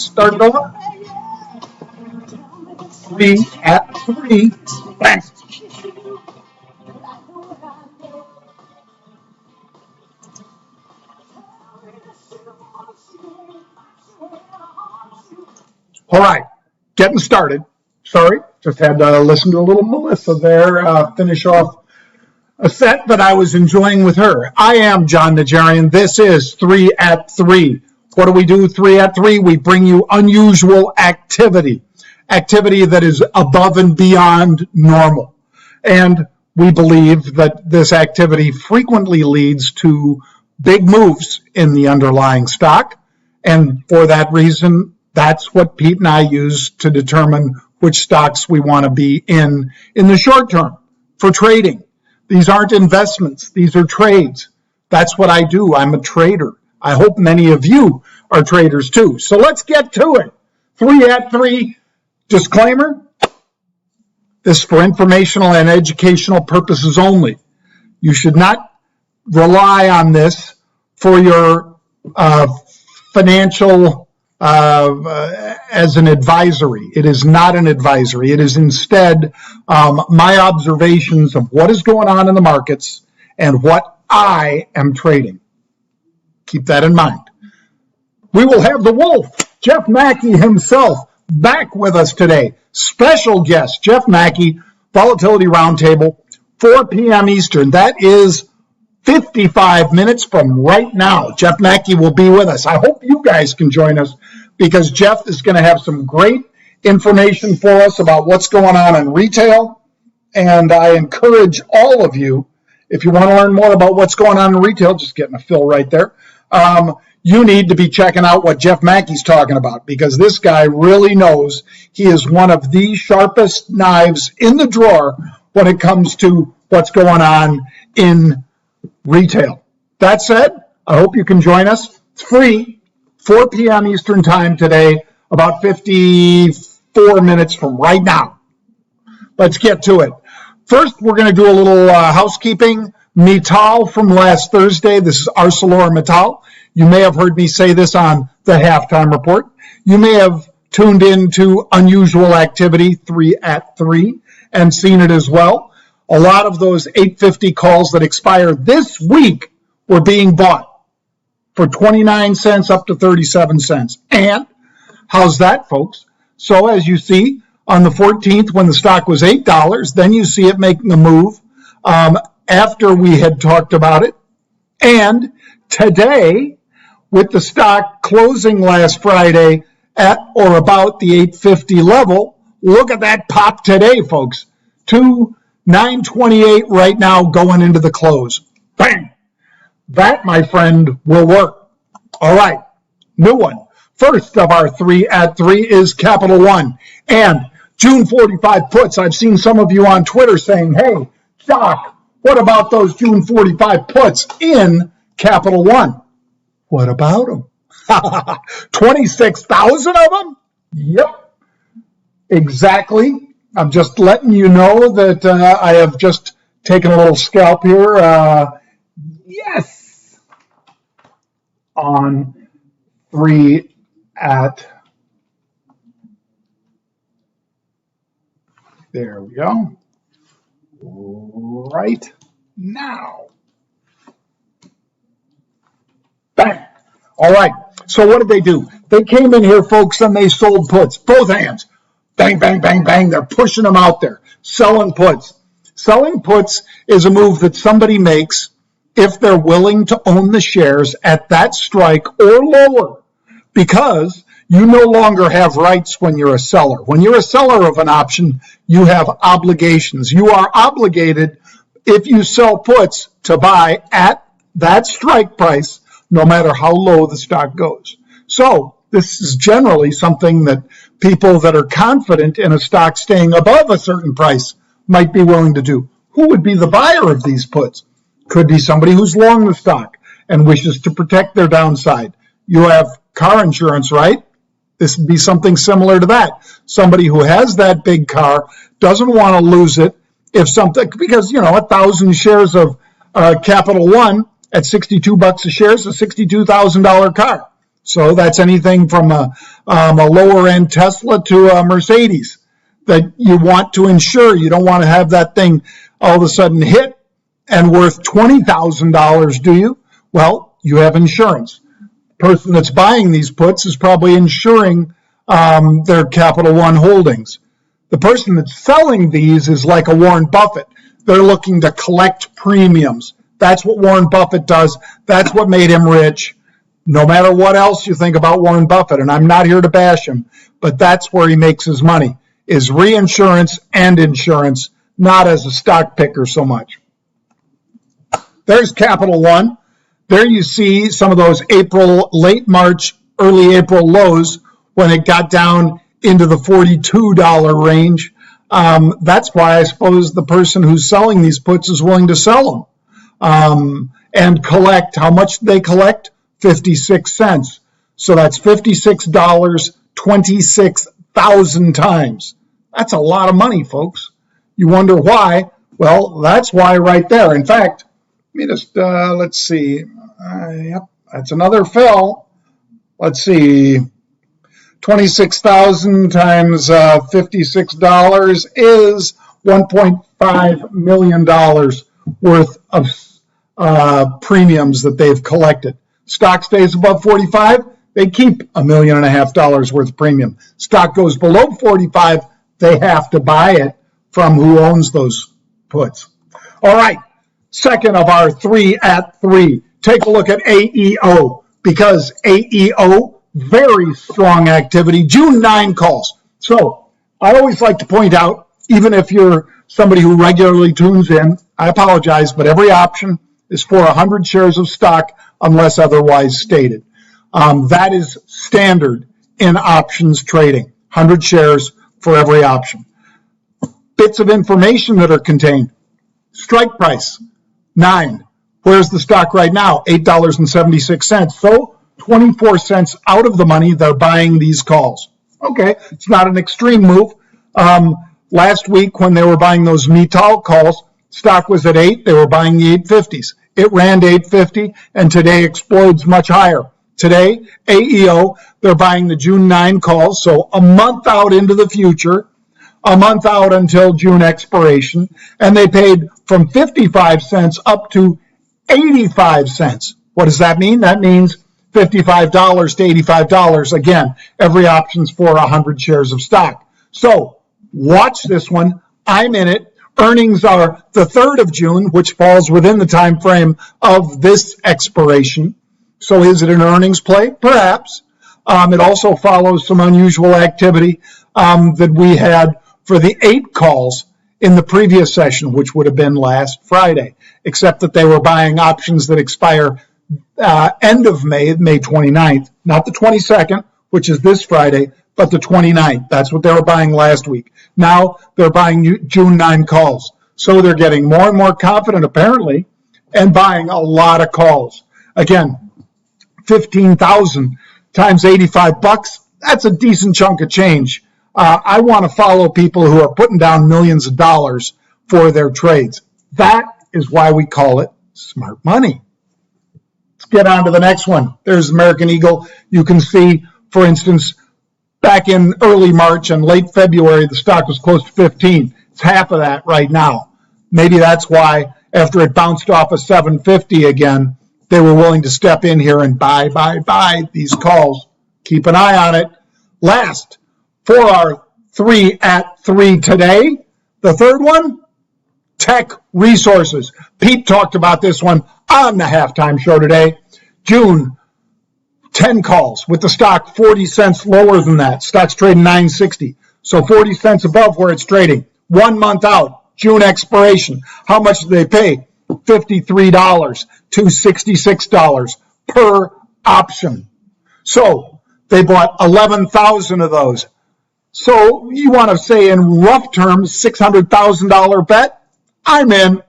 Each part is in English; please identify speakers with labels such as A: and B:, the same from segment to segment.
A: Start it over. 3 at 3. Bang. All right, getting started. Sorry, just had to listen to a little Melissa there finish off a set that I was enjoying with her. I am Jon Najarian. This is 3 at 3. What do we do 3 at 3? We bring you unusual activity that is above and beyond normal. And we believe that this activity frequently leads to big moves in the underlying stock. And for that reason, that's what Pete and I use to determine which stocks we want to be in the short term for trading. These aren't investments. These are trades. That's what I do. I'm a trader. I hope many of you are traders too. So let's get to it. 3 at 3. Disclaimer. This is for informational and educational purposes only. You should not rely on this for your financial as an advisory. It is not an advisory. It is instead my observations of what is going on in the markets and what I am trading. Keep that in mind. We will have the wolf, Jeff Mackey himself, back with us today. Special guest, Jeff Mackey, Volatility Roundtable, 4 p.m. Eastern. That is 55 minutes from right now. Jeff Mackey will be with us. I hope you guys can join us because Jeff is going to have some great information for us about what's going on in retail. And I encourage all of you, if you want to learn more about what's going on in retail, just getting a fill right there, you need to be checking out what Jeff Mackey's talking about because this guy really knows. He is one of the sharpest knives in the drawer when it comes to what's going on in retail. That said, I hope you can join us. It's free, 4 p.m. Eastern time today, about 54 minutes from right now. Let's get to it. First, we're going to do a little housekeeping. Mittal from last Thursday. This is ArcelorMittal. You may have heard me say this on the halftime report. You may have tuned into Unusual Activity 3 at 3 and seen it as well. A lot of those 850 calls that expired this week were being bought for 29 cents up to 37 cents. And how's that, folks? So as you see, on the 14th, when the stock was $8, then you see it making a move after we had talked about it. And today, with the stock closing last Friday at or about the 850 level, look at that pop today, folks. 928 right now going into the close. Bang! That, my friend, will work. All right, new one. First of our 3 at 3 is Capital One. And June 45 puts. I've seen some of you on Twitter saying, hey, Doc, what about those June 45 puts in Capital One? What about them? 26,000 of them? Yep, exactly. I'm just letting you know that I have just taken a little scalp here. Yes, on 3 at. There we go. Right now. Bang. All right. So what did they do? They came in here, folks, and they sold puts. Both hands. Bang, bang, bang, bang. They're pushing them out there. Selling puts. Selling puts is a move that somebody makes if they're willing to own the shares at that strike or lower, because you no longer have rights when you're a seller. When you're a seller of an option, you have obligations. You are obligated, if you sell puts, to buy at that strike price, no matter how low the stock goes. So this is generally something that people that are confident in a stock staying above a certain price might be willing to do. Who would be the buyer of these puts? Could be somebody who's long the stock and wishes to protect their downside. You have car insurance, right? This would be something similar to that. Somebody who has that big car doesn't want to lose it if something, because, 1,000 shares of Capital One at $62 a share is a $62,000 car. So that's anything from a lower end Tesla to a Mercedes that you want to insure. You don't want to have that thing all of a sudden hit and worth $20,000, do you? Well, you have insurance. The person that's buying these puts is probably insuring their Capital One holdings. The person that's selling these is like a Warren Buffett. They're looking to collect premiums. That's what Warren Buffett does. That's what made him rich. No matter what else you think about Warren Buffett, and I'm not here to bash him, but that's where he makes his money, is reinsurance and insurance, not as a stock picker so much. There's Capital One. There you see some of those late March, early April lows when it got down into the $42 range. That's why I suppose the person who's selling these puts is willing to sell them and collect. How much do they collect? 56 cents. So that's $56 26,000 times. That's a lot of money, folks. You wonder why? Well, that's why right there. In fact, let me just, let's see. Yep, that's another fill. Let's see. 26,000 times $56 is $1.5 million worth of premiums that they've collected. Stock stays above 45, they keep $1.5 million worth of premium. Stock goes below 45, they have to buy it from who owns those puts. All right, second of our 3 at 3. Take a look at AEO, because AEO, very strong activity. June 9 calls. So I always like to point out, even if you're somebody who regularly tunes in, I apologize, but every option is for 100 shares of stock unless otherwise stated. That is standard in options trading, 100 shares for every option. Bits of information that are contained. Strike price, 9. Where's the stock right now? $8.76. So 24 cents out of the money, they're buying these calls. Okay, it's not an extreme move. Last week when they were buying those Mittal calls, stock was at 8, they were buying the 850s. It ran to 850 and today explodes much higher. Today, AEO, they're buying the June 9 calls, so a month out into the future, a month out until June expiration, and they paid from 55 cents up to 85 cents. What does that mean? That means $55 to $85. Again, every option's for 100 shares of stock. So watch this one. I'm in it. Earnings are the 3rd of June, which falls within the time frame of this expiration. So is it an earnings play? Perhaps. It also follows some unusual activity that we had for the 8 calls in the previous session, which would have been last Friday, except that they were buying options that expire end of May 29th, not the 22nd, which is this Friday, but the 29th. That's what they were buying last week. Now they're buying June 9 calls. So they're getting more and more confident, apparently, and buying a lot of calls. Again, 15,000 times 85 bucks, that's a decent chunk of change. I want to follow people who are putting down millions of dollars for their trades. That is why we call it smart money. Let's get on to the next one. There's American Eagle. You can see, for instance, back in early March and late February, the stock was close to 15. It's half of that right now. Maybe that's why after it bounced off of 750 again, they were willing to step in here and buy these calls. Keep an eye on it. Last, for our 3 at 3 today, the third one, Tech Resources. Pete talked about this one on the halftime show today. June, 10 calls with the stock 40 cents lower than that. Stock's trading 960. So 40 cents above where it's trading. 1 month out, June expiration. How much do they pay? $53 to $66 per option. So they bought 11,000 of those. So you want to say in rough terms, $600,000 bet? I'm in.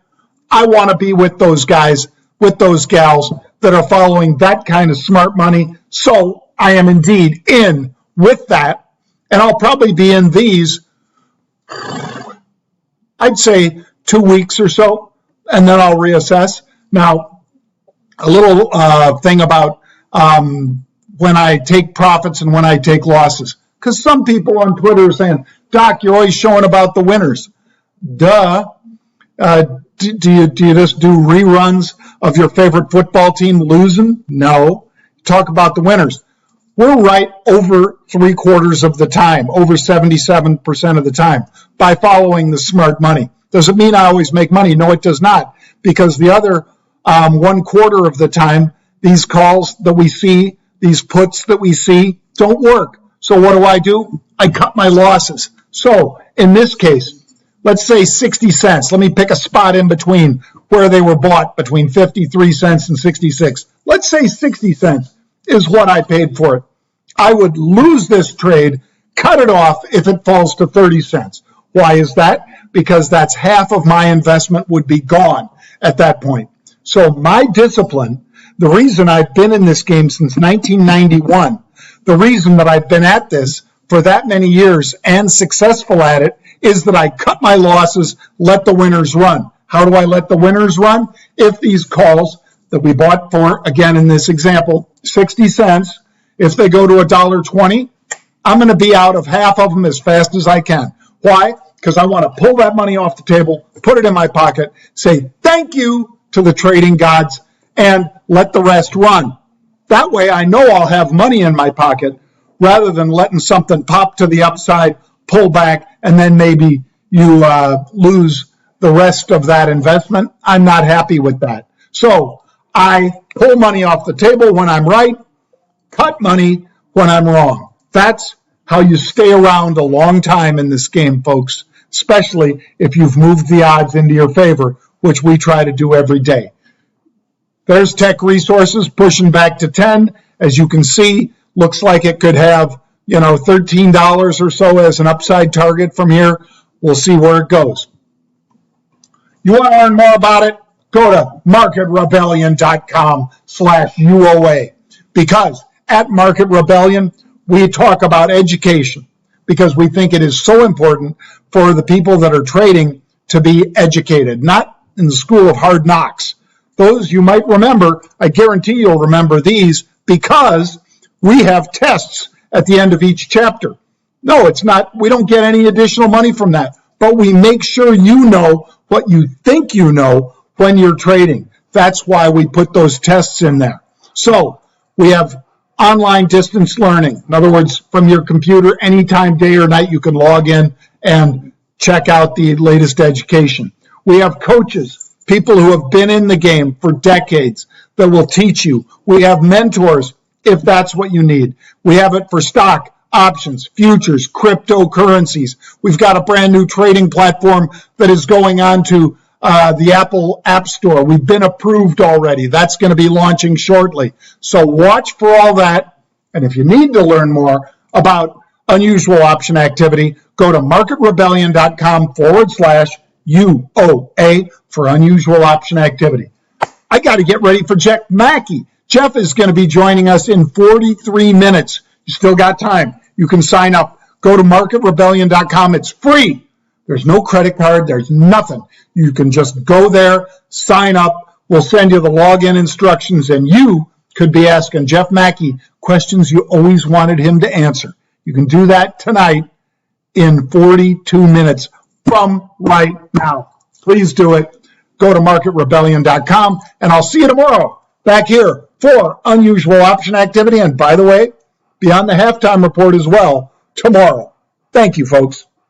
A: I want to be with those guys, with those gals that are following that kind of smart money. So I am indeed in with that. And I'll probably be in these, I'd say 2 weeks or so, and then I'll reassess. Now, a little thing about when I take profits and when I take losses. Because some people on Twitter are saying, Doc, you're always showing about the winners. Duh. Do you just do reruns of your favorite football team losing? No. Talk about the winners. We're right over 3/4 of the time, over 77% of the time, by following the smart money. Does it mean I always make money? No, it does not. Because the other 1/4 of the time, these calls that we see, these puts that we see, don't work. So what do? I cut my losses. So in this case, let's say 60 cents. Let me pick a spot in between where they were bought, between 53 cents and 66. Let's say 60 cents is what I paid for it. I would lose this trade, cut it off if it falls to 30 cents. Why is that? Because that's half of my investment would be gone at that point. So my discipline, the reason I've been in this game since 1991, the reason that I've been at this for that many years and successful at it, is that I cut my losses, let the winners run. How do I let the winners run? If these calls that we bought for, again in this example, 60 cents, if they go to $1.20, I'm going to be out of half of them as fast as I can. Why? Because I want to pull that money off the table, put it in my pocket, say thank you to the trading gods, and let the rest run. That way I know I'll have money in my pocket rather than letting something pop to the upside, pull back, and then maybe you lose the rest of that investment. I'm not happy with that. So I pull money off the table when I'm right, cut money when I'm wrong. That's how you stay around a long time in this game, folks, especially if you've moved the odds into your favor, which we try to do every day. There's Tech Resources pushing back to 10. As you can see, looks like it could have, $13 or so as an upside target from here. We'll see where it goes. You want to learn more about it? Go to marketrebellion.com/UOA, because at Market Rebellion, we talk about education, because we think it is so important for the people that are trading to be educated, not in the school of hard knocks. Those you might remember, I guarantee you'll remember these, because we have tests at the end of each chapter. No, it's not. We don't get any additional money from that, but we make sure you know what you think you know when you're trading. That's why we put those tests in there. So we have online distance learning. In other words, from your computer, anytime, day or night, you can log in and check out the latest education. We have coaches, people who have been in the game for decades that will teach you. We have mentors, if that's what you need. We have it for stock, options, futures, cryptocurrencies. We've got a brand new trading platform that is going on to the Apple App Store. We've been approved already. That's going to be launching shortly. So watch for all that. And if you need to learn more about unusual option activity, go to marketrebellion.com/UOA for unusual option activity. I got to get ready for Jeff Mackey. Jeff is going to be joining us in 43 minutes. You still got time. You can sign up. Go to marketrebellion.com. It's free. There's no credit card. There's nothing. You can just go there, sign up. We'll send you the login instructions, and you could be asking Jeff Mackey questions you always wanted him to answer. You can do that tonight in 42 minutes from right now. Please do it. Go to marketrebellion.com, and I'll see you tomorrow back here for unusual option activity. And by the way, be on the halftime report as well tomorrow. Thank you, folks.